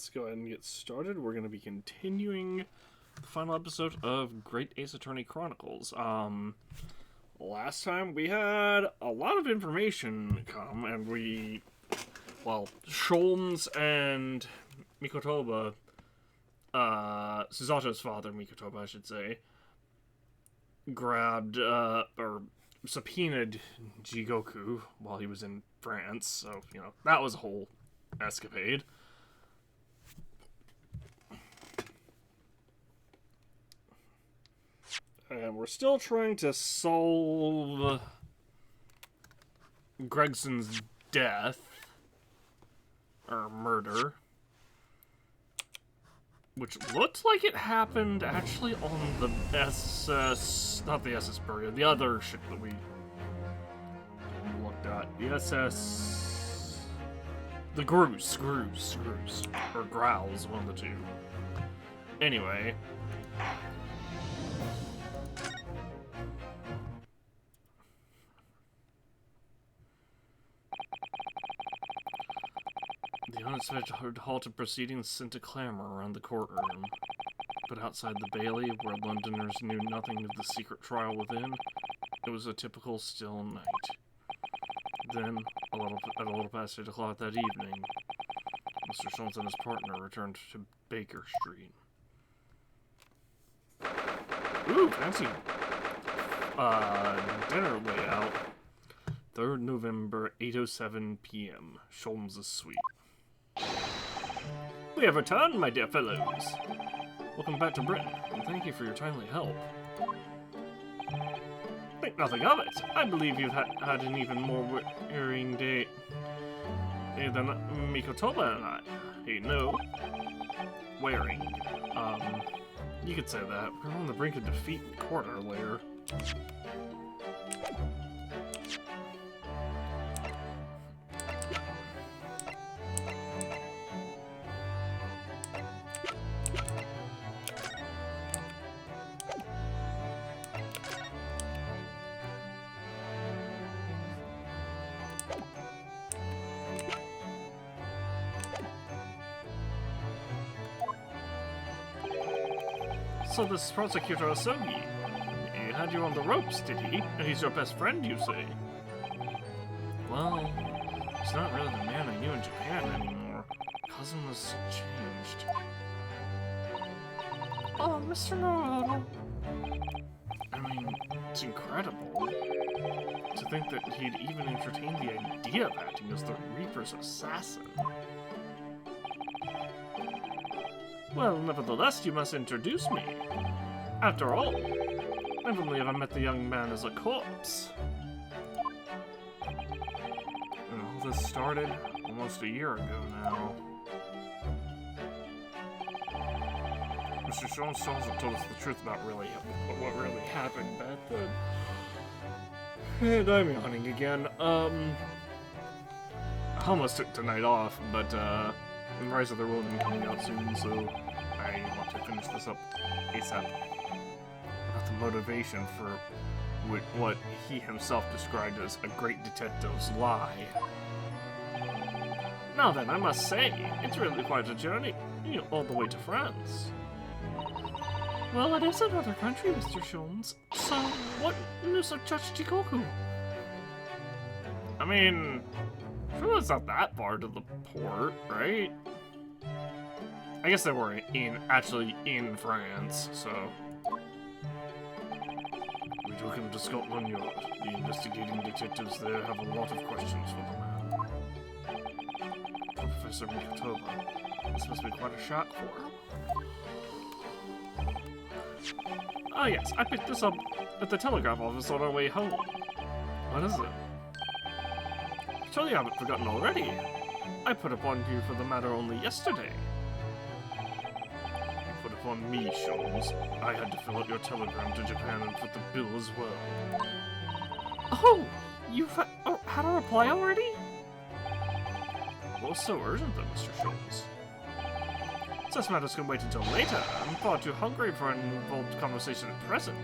let's go ahead and get started. We're going to be continuing the final episode of Great Ace Attorney Chronicles. Last time we had a lot of information come, and Sholmes and Mikotoba, Suzato's father, Mikotoba, I should say, grabbed, or subpoenaed Jigoku while he was in France, so, that was a whole escapade. And we're still trying to solve Gregson's death, or murder, which looked like it happened actually on the SS, not the SS Burger, the other ship that we looked at, the SS, the Gruce, or Growls, one of the two. Anyway, the unexpected halt of proceedings sent a clamor around the courtroom, but outside the Bailey, where Londoners knew nothing of the secret trial within, it was a typical still night. Then, at a little past 8 o'clock that evening, Mr. Schultz and his partner returned to Baker Street. Ooh, fancy dinner layout. 3rd November, 8:07 p.m. Sholmes' suite. We have returned, my dear fellows. Welcome back to Britain, and thank you for your timely help. Think nothing of it. I believe you've had an even more wearying day than Mikotoba and I. Hey, no. Wearing. You could say that. We were on the brink of defeat in court earlier. So this prosecutor Asogi, he had you on the ropes, did he? And he's your best friend, you say? Well, he's not really the man I knew in Japan anymore. Cousin has changed. Oh, Mr. Naruto. I mean, it's incredible to think that he'd even entertained the idea of acting as the Reaper's assassin. Well, nevertheless, you must introduce me. After all, I've only ever met the young man as a corpse. And all this started almost a year ago now. Mr. Jones hasn't told us the truth about what really happened back then. And I'm yawning again. I almost took tonight off, but Rise of the Ronin coming out soon, so I want to finish this up ASAP. About the motivation for what he himself described as a great detective's lie. Now then, I must say, it's really quite a journey, all the way to France. Well, it is another country, Mr. Sholmes. So, what news of Judge Jigoku? I mean, sure, it's not that far to the port, right? I guess they were actually in France, so. We took him to Scotland Yard. The investigating detectives there have a lot of questions for the man. Professor Mikotoba, this must be quite a shock for him. Ah yes, I picked this up at the telegraph office on our way home. What is it? Surely you haven't forgotten already. I put upon you for the matter only yesterday. You put upon me, Sholmes. I had to fill out your telegram to Japan and put the bill as well. Oh! You've had a reply already? What's so urgent then, Mr. Sholmes? Such matters can wait until later. I'm far too hungry for an involved conversation at present.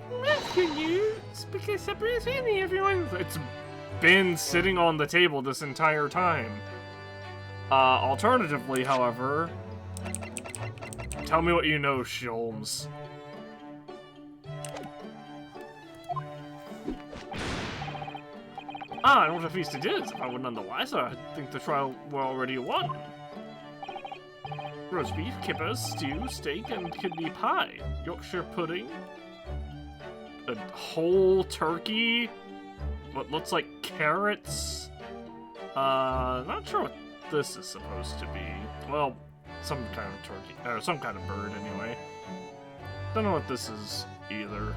Rescue news! Because everyone... It's been sitting on the table this entire time. Alternatively, however, tell me what you know, Sholmes. I don't know what a feast it is. If I were none the wiser, I think the trial were already won. Roast beef, kippers, stew, steak, and kidney pie. Yorkshire pudding. A whole turkey. What looks like carrots. Not sure what this is supposed to be. Well, some kind of turkey, or some kind of bird anyway. Don't know what this is either.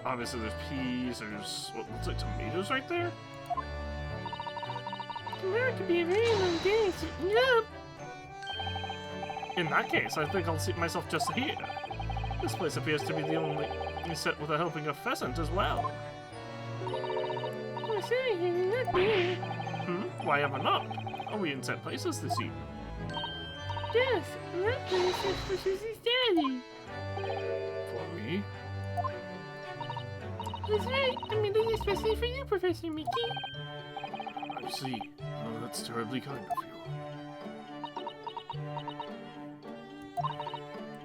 Obviously there's peas, there's what looks like tomatoes right there. Tomorrow could be a very long day, so yeah. In that case, I think I'll seat myself just here. This place appears to be the only set with a helping of pheasant as well. Oh, sorry, not there. Why ever not? Are we in set places this evening? Yes, and that place is for Susie's daddy. For me? That's right. I mean, this is especially for you, Professor Mickey. I see. Oh, that's terribly kind of you.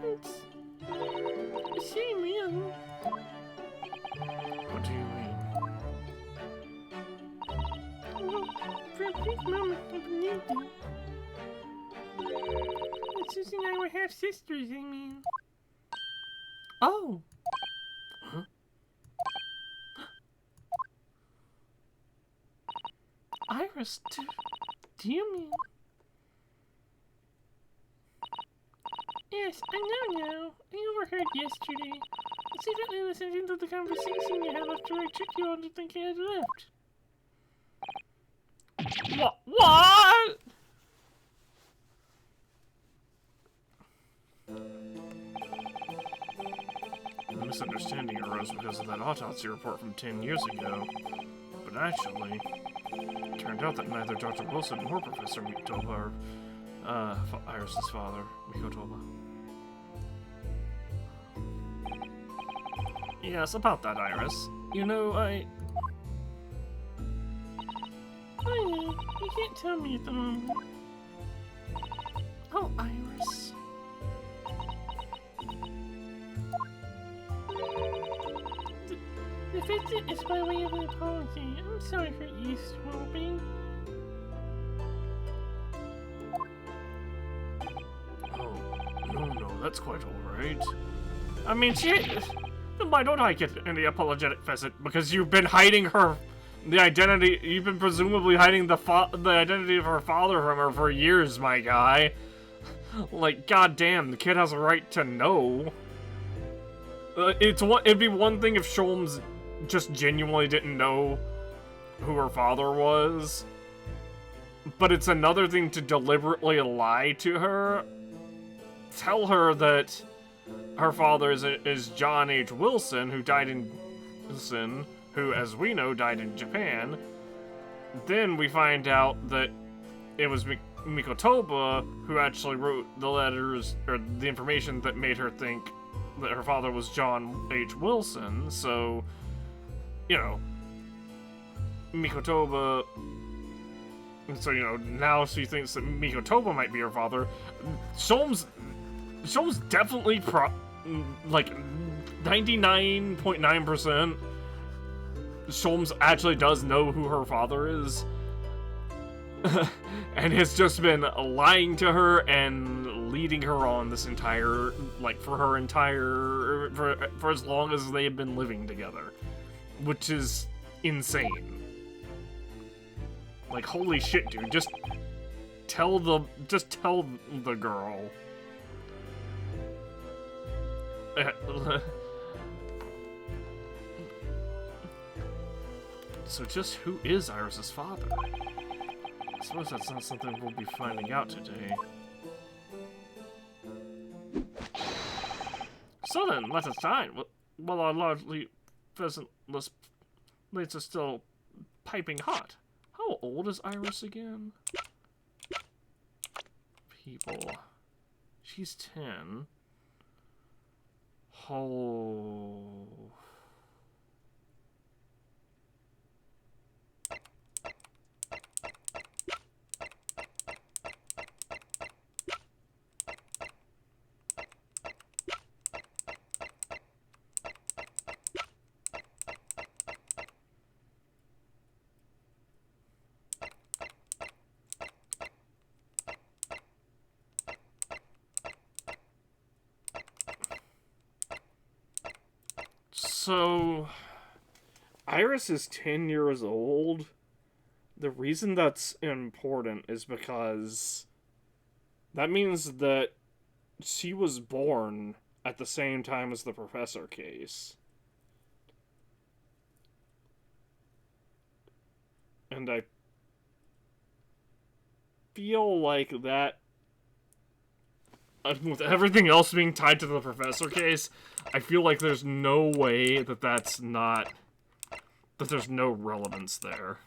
It's a shame, man. What do you mean? Well, for a brief moment, I believed it. But Susie and I were half sisters, I mean. Oh. Huh? Iris, do you mean? Yes, I know now. I overheard yesterday. I secretly listened into the conversation you had after I tricked you into thinking I'd left. What? The misunderstanding arose because of that autopsy report from 10 years ago. But actually, it turned out that neither Dr. Wilson nor Professor Mikotoba are Iris' father, Mikotoba. Yes, about that, Iris. You know, Oh, you can't tell me at the moment. Oh, Iris. The visit is by way of an apology. I'm sorry for eavesdropping. Oh, no, that's quite alright. I mean, then why don't I get any apologetic visit? Because you've been hiding the identity, you've been presumably hiding the identity of her father from her for years, my guy. Like, goddamn, the kid has a right to know. It'd be one thing if Sholmes just genuinely didn't know who her father was, but it's another thing to deliberately lie to her. Tell her that her father is John H. Wilson, who died in Wilson, who, as we know, died in Japan. Then we find out that it was Mikotoba who actually wrote the letters, or the information that made her think that her father was John H. Wilson, so, you know, Mikotoba, so, you know, now she thinks that Mikotoba might be her father. Sholmes definitely, like, 99.9% Sholmes actually does know who her father is. And has just been lying to her and leading her on this entire, like, for as long as they have been living together. Which is insane. Like, holy shit, dude, just tell the girl. So just who is Iris' father? I suppose that's not something we'll be finding out today. So then, let us dine. While our largely pheasantless plates are still piping hot. How old is Iris again? People. She's 10. Oh... So, Iris is 10 years old. The reason that's important is because that means that she was born at the same time as the professor case. And I feel like that, with everything else being tied to the professor case, I feel like there's no way that that's not, that there's no relevance there.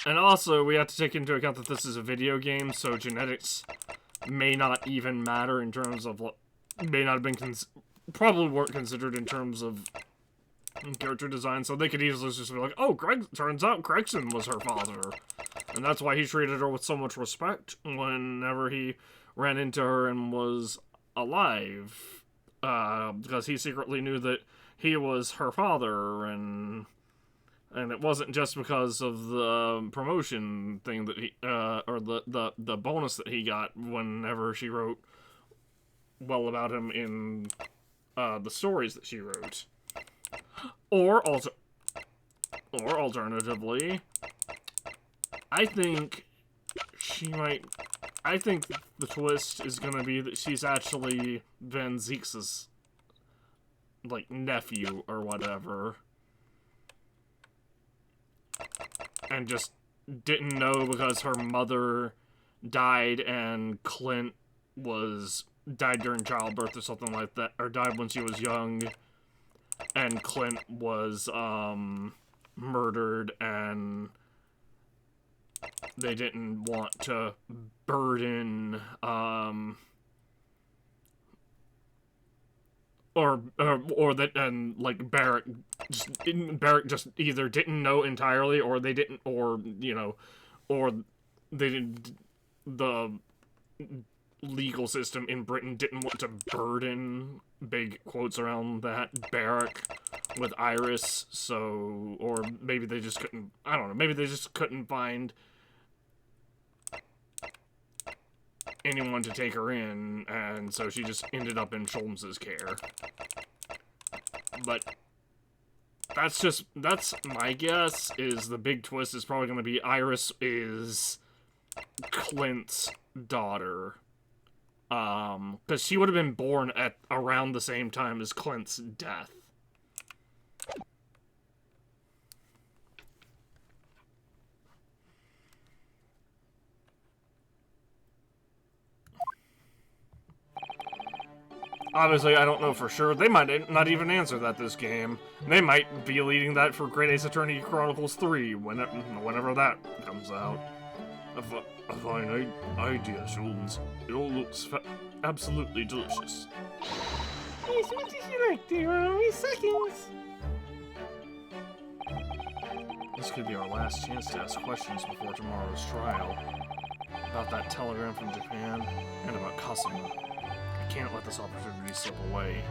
And also, we have to take into account that this is a video game, so genetics may not even matter in terms of, may not have been, probably weren't considered in terms of character design, so they could easily just be like, oh, turns out Gregson was her father. And that's why he treated her with so much respect whenever he ran into her and was alive. Because he secretly knew that he was her father, and it wasn't just because of the promotion thing that he, or the bonus that he got whenever she wrote well about him in the stories that she wrote. Or alternatively, I think the twist is gonna be that she's actually Van Zeke's, like, nephew or whatever. And just didn't know because her mother died and Clint died during childbirth or something like that, or died when she was young, and Clint was murdered, and they didn't want to burden or that, and like Barrick just either didn't know entirely, or they didn't, or or they didn't, the legal system in Britain didn't want to burden, big quotes around that, Barrick with Iris, so, or maybe they just couldn't, I don't know, maybe they just couldn't find anyone to take her in, and so she just ended up in Sholmes's care. But that's my guess, is the big twist is probably going to be Iris is Clint's daughter. Because she would have been born at around the same time as Clint's death. Obviously, I don't know for sure. They might not even answer that this game. They might be leading that for Great Ace Attorney Chronicles 3, whenever that comes out. A fine idea, Schultz. It all looks absolutely delicious. Yes, what did you like? There are only seconds. This could be our last chance to ask questions before tomorrow's trial. About that telegram from Japan, and about Cosimo. I can't let this opportunity slip away.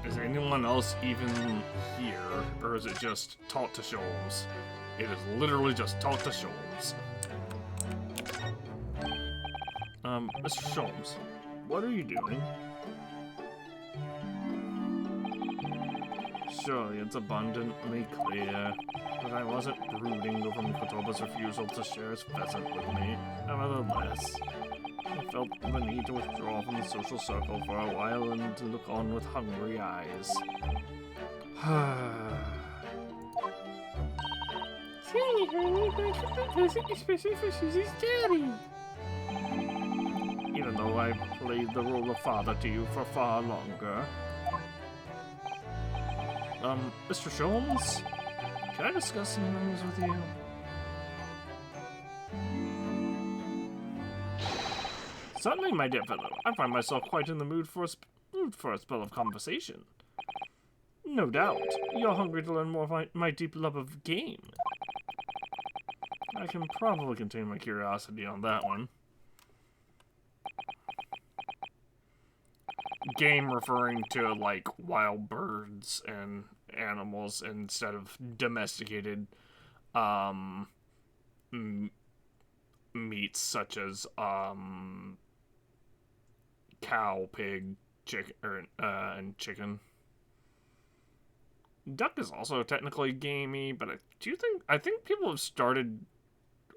Is anyone else even here, or is it just talk to Sholmes? It is literally just talk to Sholmes. Mr. Sholmes, what are you doing? Surely it's abundantly clear that I wasn't brooding over Mikotoba's refusal to share his pheasant with me. Nevertheless, I felt the need to withdraw from the social circle for a while and to look on with hungry eyes. Say, honey, thank you for the present, especially for Susie's daddy. Even though I played the role of father to you for far longer. Mr. Sholmes? Can I discuss some things with you? Certainly, my dear fellow. I find myself quite in the mood for a spell of conversation. No doubt. You're hungry to learn more of my deep love of game. I can probably contain my curiosity on that one. Game referring to, like, wild birds and animals instead of domesticated, meats such as, cow, pig, chicken, and chicken. Duck is also technically gamey, but I think people have started,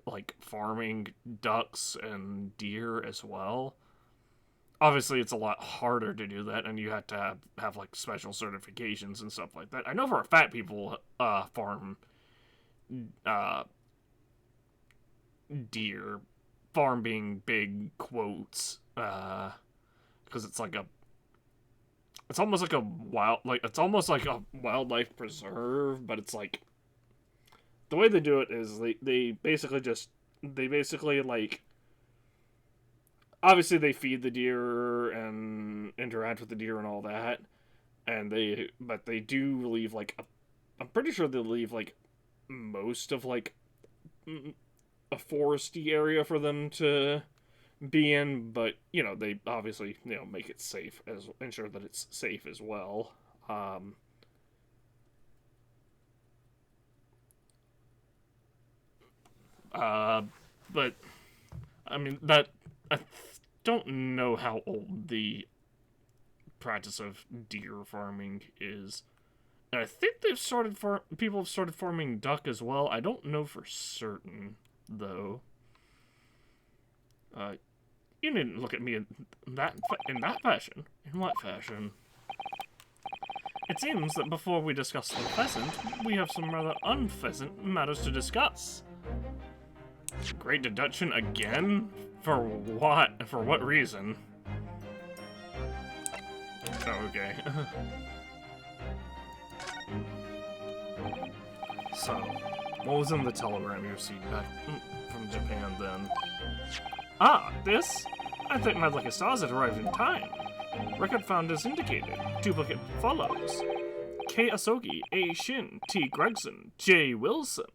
like, farming ducks and deer as well. Obviously, it's a lot harder to do that, and you have to have like, special certifications and stuff like that. I know for a fact people, farm, deer. Farm being big quotes, because it's like it's almost like it's almost like a wildlife preserve, but it's like, the way they do it is they basically like, obviously they feed the deer and interact with the deer and all that, but they do leave like I'm pretty sure they leave like most of like a foresty area for them to be in, but they obviously make it safe, as ensure that it's safe as well. But I mean that I don't know how old the practice of deer farming is. And I think people have started farming duck as well. I don't know for certain though. You needn't look at me in that fashion. In what fashion? It seems that before we discuss the pheasant, we have some rather unpheasant matters to discuss. Great deduction again? For what? For what reason? Oh, okay. So, what was in the telegram you received back from Japan then? Ah, this? I think my lucky stars had arrived in time. Record found as indicated. Duplicate follows. K. Asogi, A. Shin, T. Gregson, J. Wilson.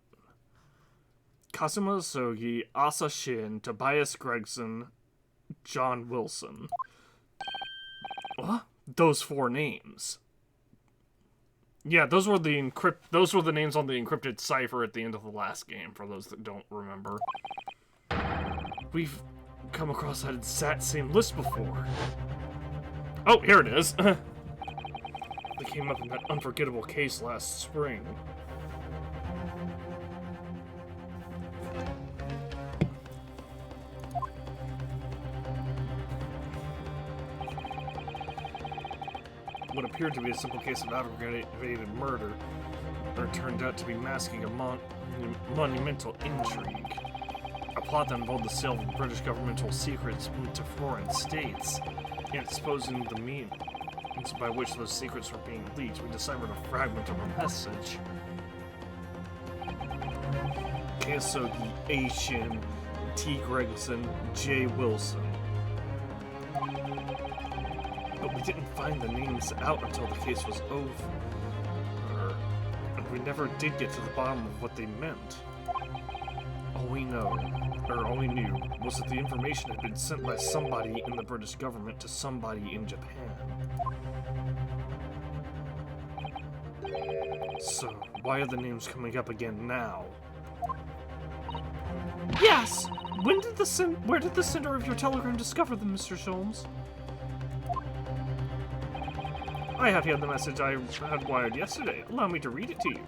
Kazuma Asogi, Asa Shin, Tobias Gregson, John Wilson. What? Those 4 names. Yeah, those were the names on the encrypted cipher at the end of the last game, for those that don't remember. We've come across that exact same list before. Oh, here it is. They came up in that unforgettable case last spring. What appeared to be a simple case of aggravated murder, but turned out to be masking a monumental intrigue. A plot that involved the sale of British governmental secrets to foreign states, and exposing the means by which those secrets were being leaked. We deciphered a fragment of a message. Kasogi, A. Shin, T. Gregson, J. Wilson. But we didn't find the names out until the case was over. And we never did get to the bottom of what they meant. All we knew, was that the information had been sent by somebody in the British government to somebody in Japan. So, why are the names coming up again now? Yes! Where did the sender of your telegram discover them, Mr. Sholmes? I have here the message I had wired yesterday. Allow me to read it to you.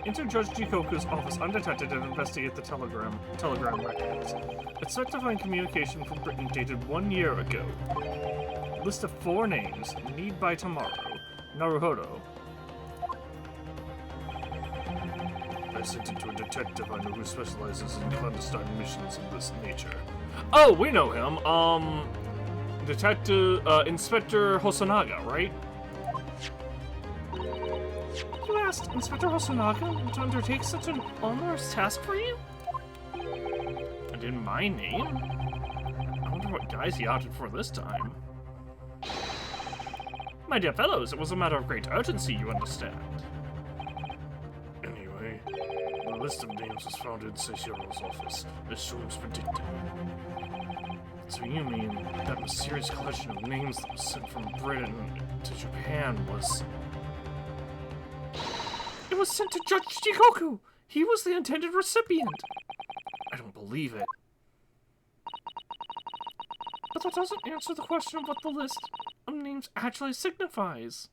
Enter Judge Jikoku's office undetected and investigate the telegram records. Expect to find communication from Britain dated 1 year ago. List of 4 names. Need by tomorrow. Naruhodo. I sent it to a detective I know who specializes in clandestine missions of this nature. Oh, we know him. Detective, Inspector Hosonaga, right? You asked Inspector Hosonaga to undertake such an onerous task for you? And in my name? I wonder what guise he opted for this time. My dear fellows, it was a matter of great urgency, you understand. Anyway, the list of names was found in Seishiro's office, as Sholmes predicted. So you mean that mysterious collection of names that was sent from Britain to Japan was... It was sent to Judge Shikoku! He was the intended recipient! I don't believe it. But that doesn't answer the question of what the list of names actually signifies.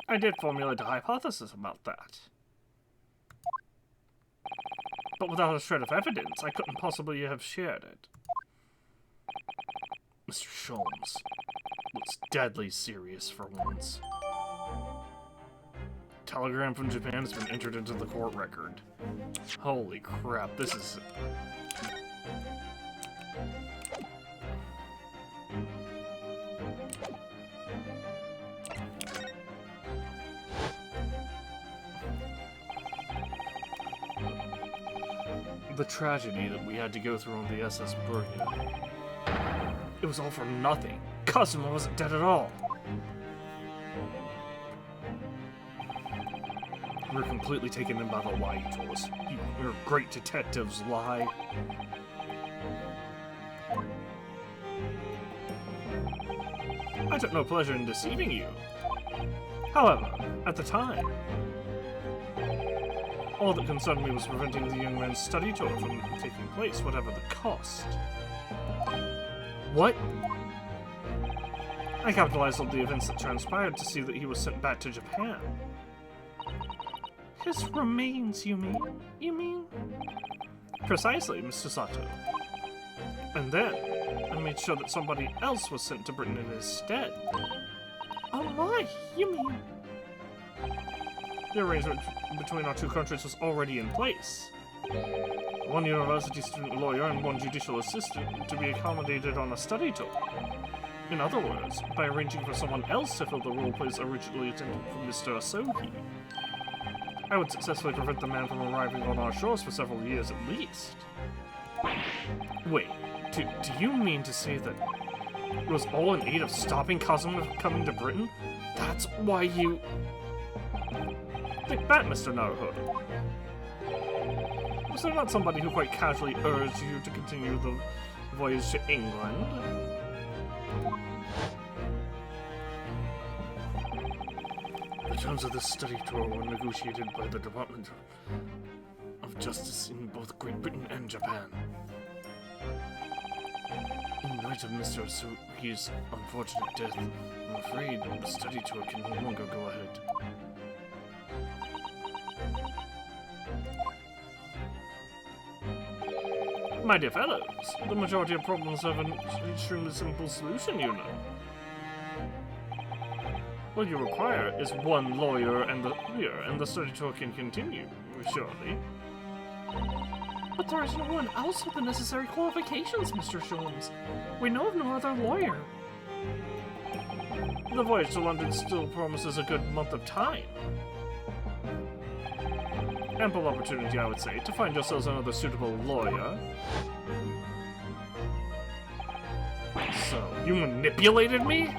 I did formulate a hypothesis about that. But without a shred of evidence, I couldn't possibly have shared it. Mr. Sholmes looks deadly serious for once. Telegram from Japan has been entered into the court record. Holy crap, this is... The tragedy that we had to go through on the SS Bergen. It was all for nothing. Kazuma wasn't dead at all. We were completely taken in by the lie you told us. Your great detectives lie. I took no pleasure in deceiving you. However, at the time, all that concerned me was preventing the young man's study tour from taking place, whatever the cost. What? I capitalized on the events that transpired to see that he was sent back to Japan. His remains, you mean? You mean? Precisely, Mr. Sato. And then, I made sure that somebody else was sent to Britain in his stead. Oh my, you mean? The arrangement between our two countries was already in place. One university student lawyer and one judicial assistant to be accommodated on a study tour. In other words, by arranging for someone else to fill the role place originally intended for Mr. Asogi, I would successfully prevent the man from arriving on our shores for several years at least. Wait, do you mean to say that it was all in aid of stopping Kazuma from coming to Britain? That's why you... Think back, Mr. Naruhodo. Was there not somebody who quite casually urged you to continue the voyage to England? The terms of this study tour were negotiated by the Department of Justice in both Great Britain and Japan. In light of Mr. Asogi's unfortunate death, I'm afraid the study tour can no longer go ahead. My dear fellows, the majority of problems have an extremely simple solution, you know. What you require is one lawyer and the study tour can continue, surely. But there is no one else with the necessary qualifications, Mr. Sholmes. We know of no other lawyer. The voyage to London still promises a good month of time. Ample opportunity, I would say, to find yourselves another suitable lawyer. So, you manipulated me?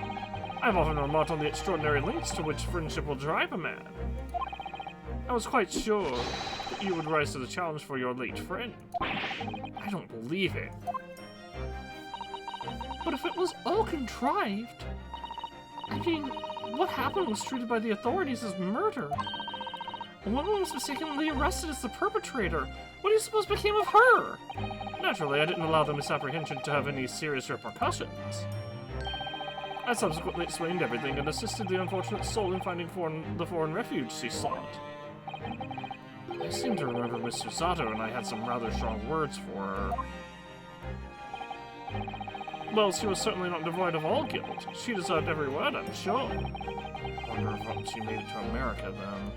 I've often remarked on the extraordinary lengths to which friendship will drive a man. I was quite sure that you would rise to the challenge for your late friend. I don't believe it. But if it was all contrived... I mean, what happened was treated by the authorities as murder. A woman was mistakenly arrested as the perpetrator. What do you suppose became of her? Naturally, I didn't allow the misapprehension to have any serious repercussions. I subsequently explained everything and assisted the unfortunate soul in finding the foreign refuge she sought. I seem to remember Mr. Sato and I had some rather strong words for her. Well, she was certainly not devoid of all guilt. She deserved every word, I'm sure. I wonder if she made it to America then.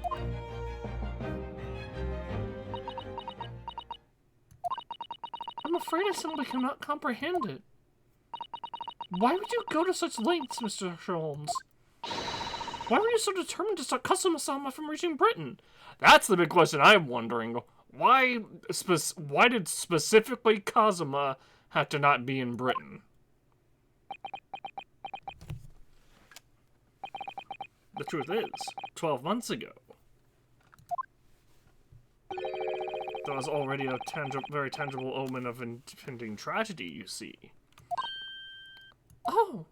I'm afraid I simply cannot comprehend it. Why would you go to such lengths, Mr. Sholmes? Why were you so determined to stop Kazuma-sama from reaching Britain? That's the big question I'm wondering. Why did specifically Kazuma have to not be in Britain? The truth is, 12 months ago, there was already a very tangible omen of impending tragedy, you see. Oh!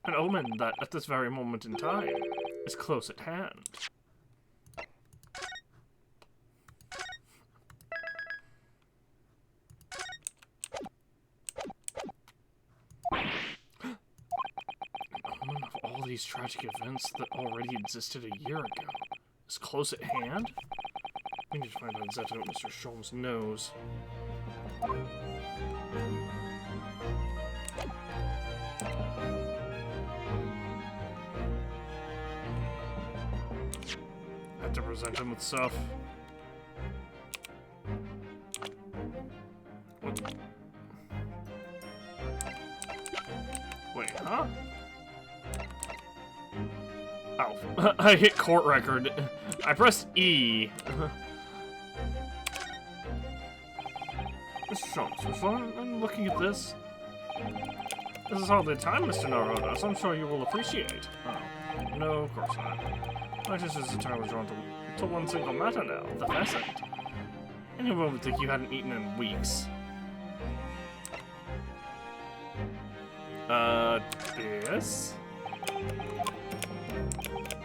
An omen that, at this very moment in time, is close at hand. Of all these tragic events that already existed a year ago is close at hand? We need to find out exactly what Mr. Sholmes knows. I have to present him with stuff. What? Wait, huh? Oh, I hit court record. I pressed E. Mr. Sholmes, I'm looking at this. This is hardly the time, Mr. Naruto, so I'm sure you will appreciate. Oh, no, of course not. My interest is entirely drawn to one single matter now, the pheasant. Anyone would think you hadn't eaten in weeks. This?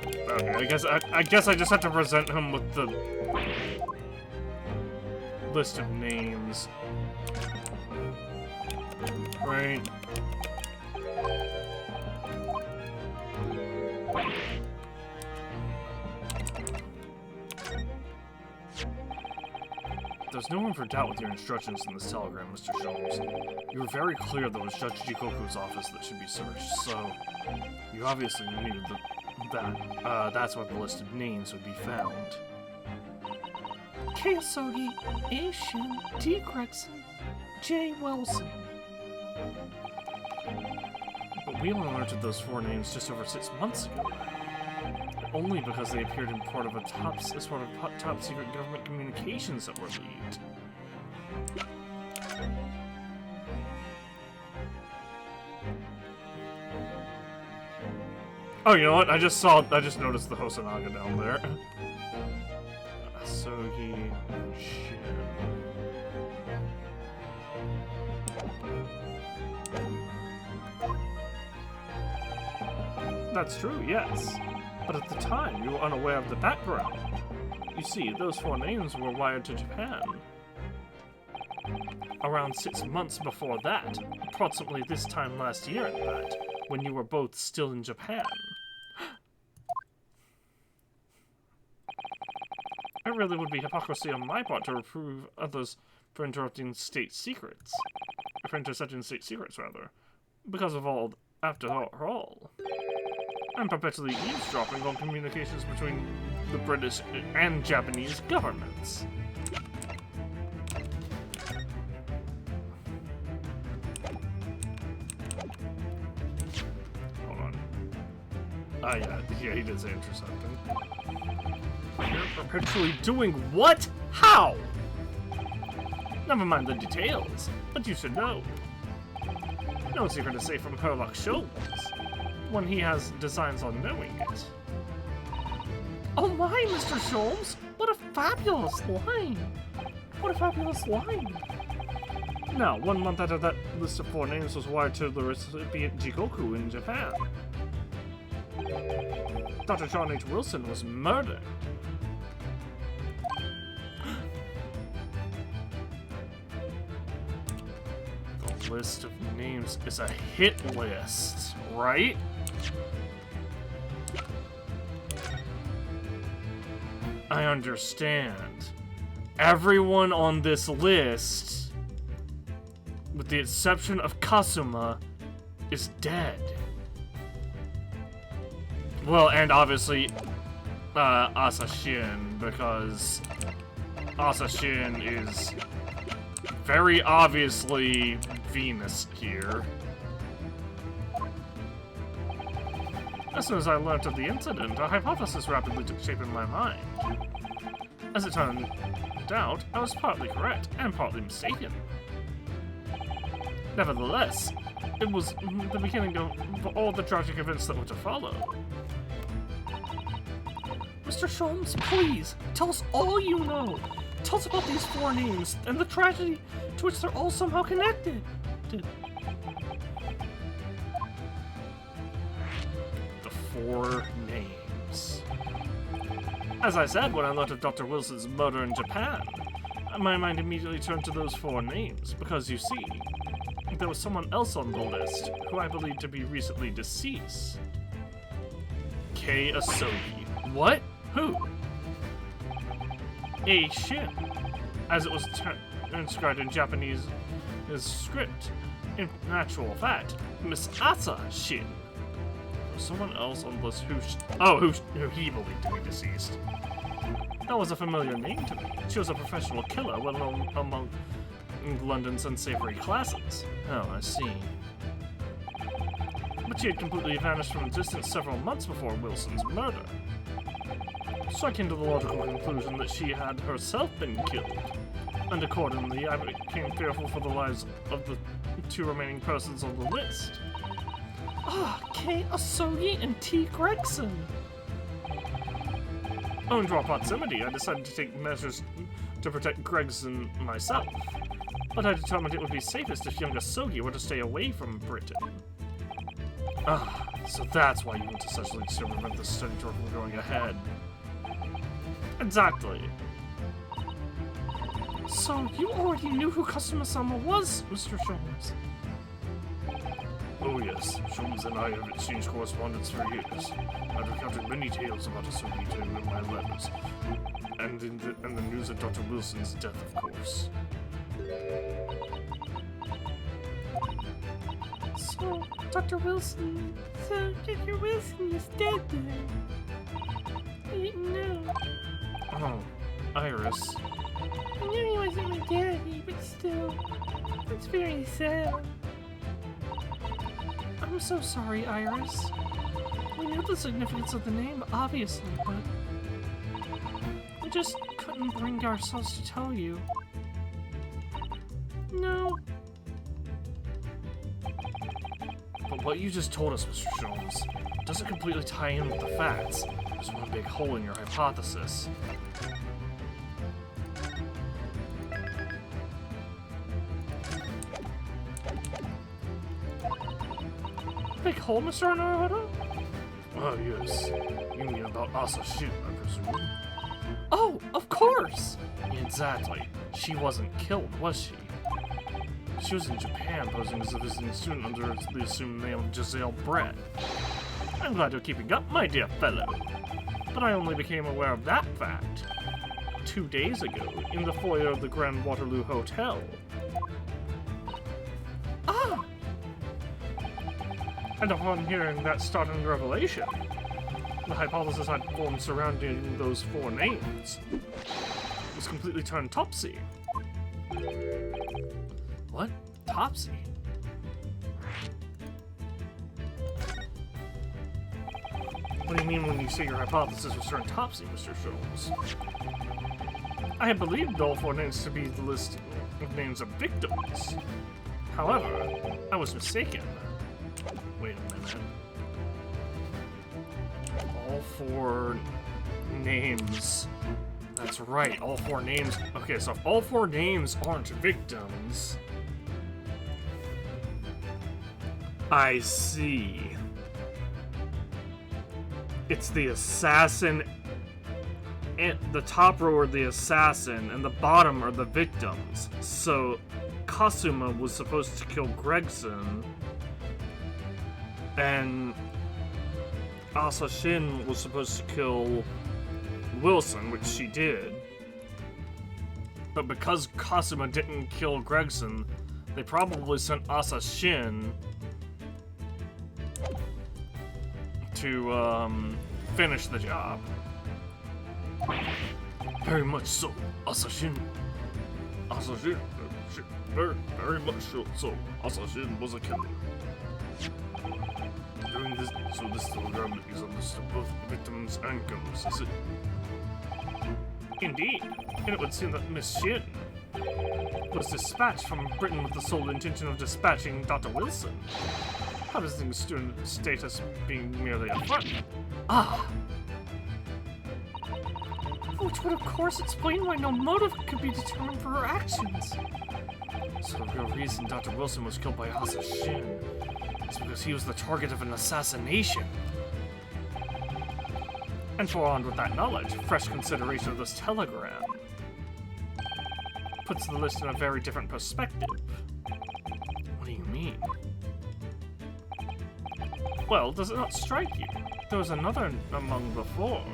Okay, I guess I just have to present him with the list of names. Right. There's no room for doubt with your instructions in this telegram, Mr. Sholmes. You were very clear that it was Judge Jikoku's office that should be searched, so you obviously needed that's where the list of names would be found. Keisugi, Aishin, D. Gregson, J. Wilson. But we only learned of those 4 names just over 6 months ago. Only because they appeared in part of top secret government communications that were leaked. Oh, you know what? I just noticed the Hosonaga down there. Asogi Shin. That's true, yes. But at the time, you were unaware of the background. You see, those 4 names were wired to Japan. Around 6 months before that, approximately this time last year in fact, when you were both still in Japan. It really would be hypocrisy on my part to reprove others for intercepting state secrets. Rather. Because of all, after all. I'm perpetually eavesdropping on communications between the British and Japanese governments. Hold on. Yeah, he did say intercepting. You're perpetually doing what? How? Never mind the details, but you should know. No secret to say from Herlock Sholmes, when he has designs on knowing it. Oh my, Mr. Sholmes! What a fabulous line! What a fabulous line! Now, 1 month after that list of 4 names was wired to the recipient Jikoku in Japan, Dr. John H. Wilson was murdered. The list of names is a hit list, right? I understand. Everyone on this list, with the exception of Kasuma, is dead. Well, and obviously, Asashin, because Asashin is very obviously Venus here. As soon as I learnt of the incident, a hypothesis rapidly took shape in my mind. As it turned out, I was partly correct and partly mistaken. Nevertheless, it was the beginning of all the tragic events that were to follow. Mr. Sholmes, please, tell us all you know. Tell us about these 4 names and the tragedy to which they're all somehow connected. The 4 names. As I said when I learned of Dr. Wilson's murder in Japan, my mind immediately turned to those 4 names, because you see, there was someone else on the list who I believe to be recently deceased. Kei Asogi. What? Who? A Shin, as it was transcribed in Japanese script. In actual fact, Miss Asa Shin. There was someone else on the list who he believed to be deceased. That was a familiar name to me. She was a professional killer, well known among London's unsavory classes. Oh, I see. But she had completely vanished from existence several months before Wilson's murder. So I came to the logical conclusion that she had herself been killed. And accordingly, I became fearful for the lives of the 2 remaining persons on the list. Kei Asogi and T. Gregson. Owing to our proximity, I decided to take measures to protect Gregson myself. But I determined it would be safest if young Asogi were to stay away from Britain. So that's why you went to such lengths to prevent the study tour from going ahead. Exactly. So, you already knew who Kasuma-sama was, Mr. Sholmes? Oh yes, Sholmes and I have exchanged correspondence for years. I've recounted many tales about Asogi to him in my letters, and the news of Dr. Wilson's death, of course. So, Dr. Wilson is dead then? I didn't know. Oh, Iris. I knew he wasn't my daddy, but still, it's very sad. I'm so sorry, Iris. We knew the significance of the name, obviously, but we just couldn't bring ourselves to tell you. No. But what you just told us, Mr. Sholmes, doesn't completely tie in with the facts. There's one big hole in your hypothesis. Big hole, Mr. Naruto? Oh, yes. You mean about Asa Shin, I presume? Oh, of course! Exactly. She wasn't killed, was she? She was in Japan, posing as a visiting student under the assumed name of Giselle Brett. I'm glad you're keeping up, my dear fellow. But I only became aware of that fact 2 days ago in the foyer of the Grand Waterloo Hotel. Ah! And upon hearing that startling revelation, the hypothesis I'd formed surrounding those 4 names was completely turned topsy. What? Topsy? What do you mean when you say your hypothesis was turned topsy, Mr. Sholmes? I had believed all 4 names to be the list of names of victims. However, I was mistaken. Wait a minute. All 4 names. That's right, all 4 names. Okay, so if all 4 names aren't victims, I see. It's the assassin, and the top row are the assassin, and the bottom are the victims. So, Kasuma was supposed to kill Gregson, and Asa Shin was supposed to kill Wilson, which she did. But because Kasuma didn't kill Gregson, they probably sent Asa Shin to finish the job. Very much so, Asa Shin. Very much so, Asa Shin was a killer. doing this, so this telegram is on list of both victims and killers, is it? Indeed, and it would seem that Miss Shin was dispatched from Britain with the sole intention of dispatching Dr. Wilson. Harvesting student status being merely a front. Ah! Which would of course explain why no motive could be determined for her actions. So the real reason Dr. Wilson was killed by Asa Shin is because he was the target of an assassination. And armed with that knowledge, fresh consideration of this telegram puts the list in a very different perspective. What do you mean? Well, does it not strike you? There was another among the four.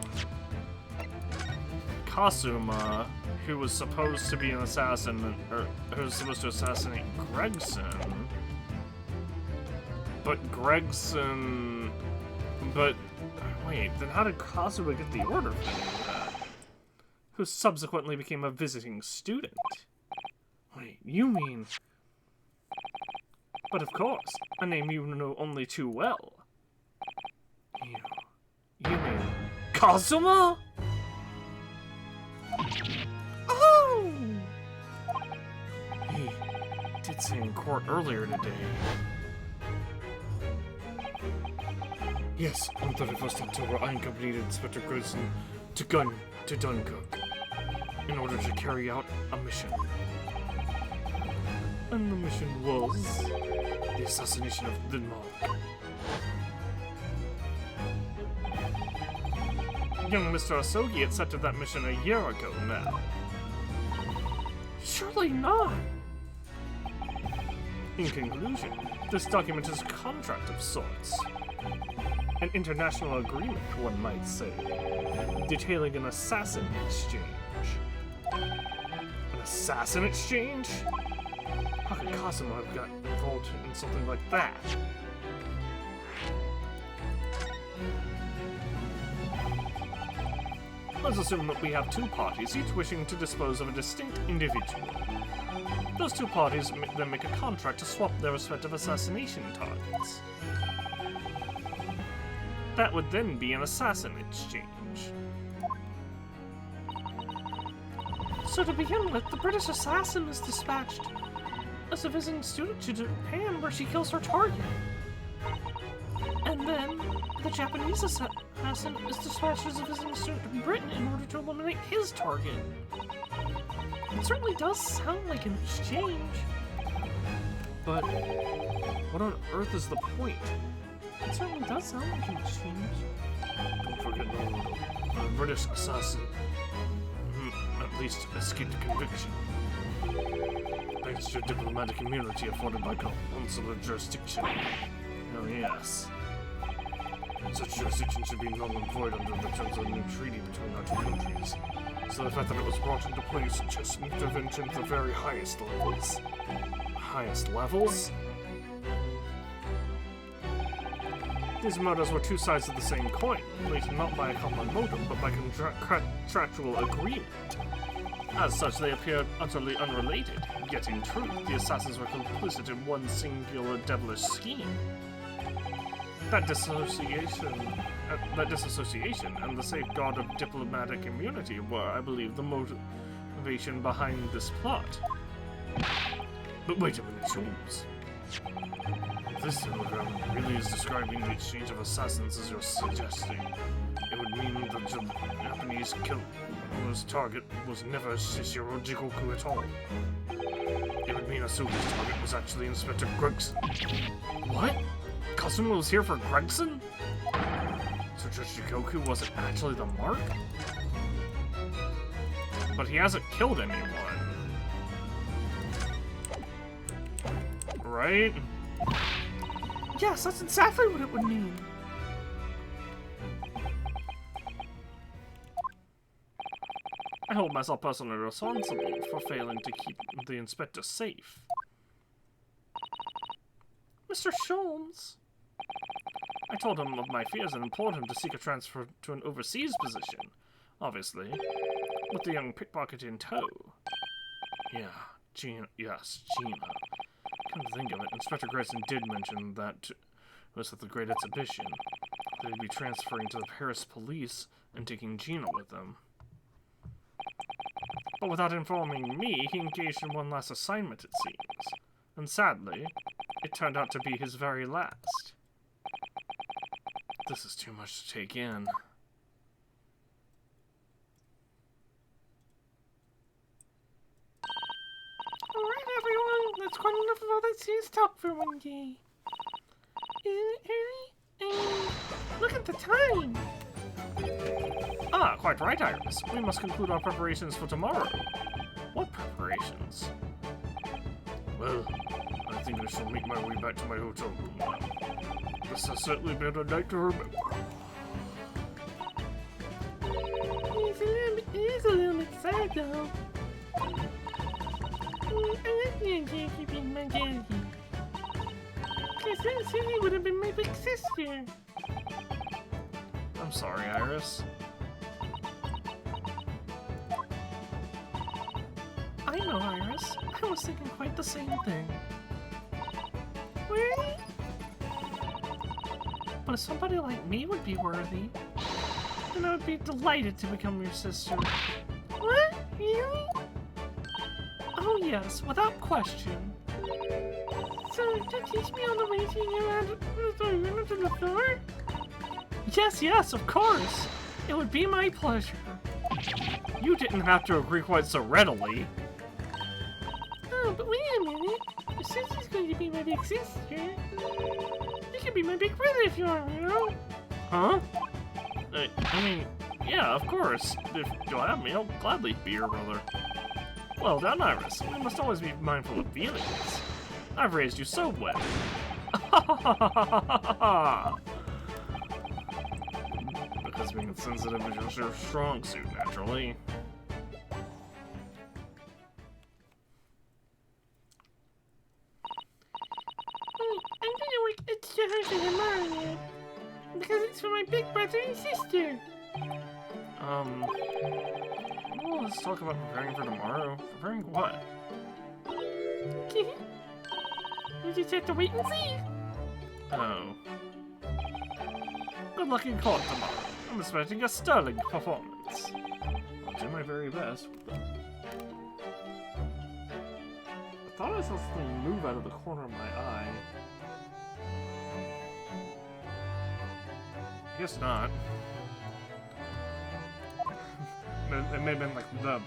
Kasuma, who was supposed to be an assassin, or who was supposed to assassinate Gregson. But wait, then how did Kasuma get the order for that? Who subsequently became a visiting student? Wait, you mean... But of course, a name you know only too well. You mean... Kazuma? Oh! He did say in court earlier today. Yes, on 31st October, I accompanied Inspector Grayson to Dunkirk in order to carry out a mission. And the mission was the assassination of Denmark. Young Mr. Asogi accepted that mission a year ago now. Surely not. In conclusion, this document is a contract of sorts. An international agreement, one might say, detailing an assassin exchange. An assassin exchange? How could Kazuma have got involved in something like that? Let's assume that we have two parties, each wishing to dispose of a distinct individual. Those two parties then make a contract to swap their respective assassination targets. That would then be an assassin exchange. So to begin with, the British assassin is dispatched as a visiting student to Japan where she kills her target. And then the Japanese assassin is dispatched as a visiting student to Britain in order to eliminate his target. It certainly does sound like an exchange. But what on earth is the point? It certainly does sound like an exchange. Don't forget no, a British assassin at least escaped conviction. Thanks to diplomatic immunity afforded by consular jurisdiction. Oh yes. Such jurisdiction should be null and void under the terms of the new treaty between our two countries. So the fact that it was brought into play suggests an intervention at the very highest levels. Highest levels? These murders were two sides of the same coin, related not by a common motive, but by contractual agreement. As such, they appeared utterly unrelated, yet in truth, the assassins were complicit in one singular devilish scheme. That disassociation and the safeguard of diplomatic immunity were, I believe, the motivation behind this plot. But wait a minute, Holmes. If this telegram really is describing the exchange of assassins as you're suggesting, it would mean that the Japanese killer's target was never Shishiro Jigoku at all. It would mean Asuka's target was actually Inspector Gregson. What? Kazuma was here for Gregson? So Judge Jigoku wasn't actually the mark? But he hasn't killed anyone. Right? Yes, that's exactly what it would mean. I hold myself personally responsible for failing to keep the inspector safe. Mr. Sholmes. I told him of my fears and implored him to seek a transfer to an overseas position, obviously, with the young pickpocket in tow. Yeah, Gina. Come to think of it, Inspector Grayson did mention that was at the Great Exhibition. They'd be transferring to the Paris police and taking Gina with them. But without informing me, he engaged in one last assignment, it seems. And sadly, it turned out to be his very last. This is too much to take in. Alright, everyone, that's quite enough of all that serious talk for one day. Isn't it early? Look at the time! Ah, quite right, Iris. We must conclude our preparations for tomorrow. What preparations? Well, I think I shall make my way back to my hotel room now. This has certainly been a night to remember. It is a little bit sad, though. I like the idea of keeping my daddy. Because then Susie would have been my big sister. I'm sorry, Iris. I know, Iris. I was thinking quite the same thing. Really? But if somebody like me would be worthy, then I would be delighted to become your sister. What? Really? Oh yes, without question. So, to teach me all the ways you know how to the floor? Yes, of course! It would be my pleasure. You didn't have to agree quite so readily. Oh, but wait a minute. If Susie's going to be my big sister, you can be my big brother if you want, you know? Huh? I mean, yeah, of course. If you'll have me, I'll gladly be your brother. Well done, Iris. We must always be mindful of feelings. I've raised you so well. Because being sensitive is your strong suit, naturally. I'm gonna work extra hard for tomorrow now. Because it's for my big brother and sister. Well, let's talk about preparing for tomorrow. Preparing what? We just have to wait and see. Oh. Good luck in court tomorrow. I'm expecting a sterling performance. I'll do my very best. I thought I saw something move out of the corner of my eye. I guess not. It may have been like the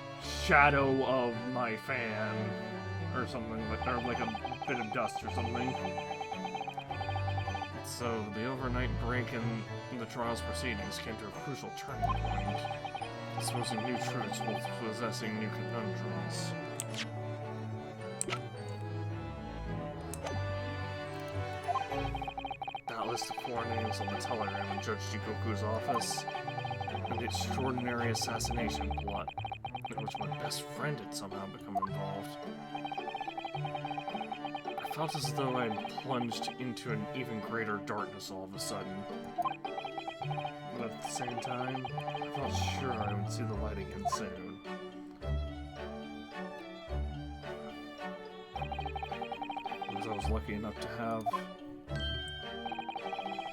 shadow of my fan or something, or like a bit of dust or something. So, the overnight break in the trial's proceedings came to a crucial turning point, exposing new truths while possessing new conundrums. That list of 4 names on the telegram in Judge Jikoku's office, an extraordinary assassination plot in which my best friend had somehow become involved. I felt as though I had plunged into an even greater darkness all of a sudden. But at the same time, I felt sure I would see the light again soon. Because I was lucky enough to have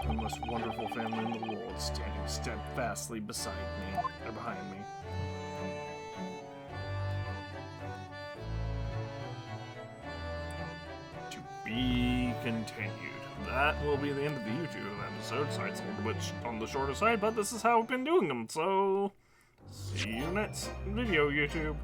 the most wonderful family in the world standing steadfastly beside me, or behind me. To be continued. That will be the end of the YouTube episode, so it's a little bit on the shorter side, but this is how we've been doing them, so see you next video, YouTube.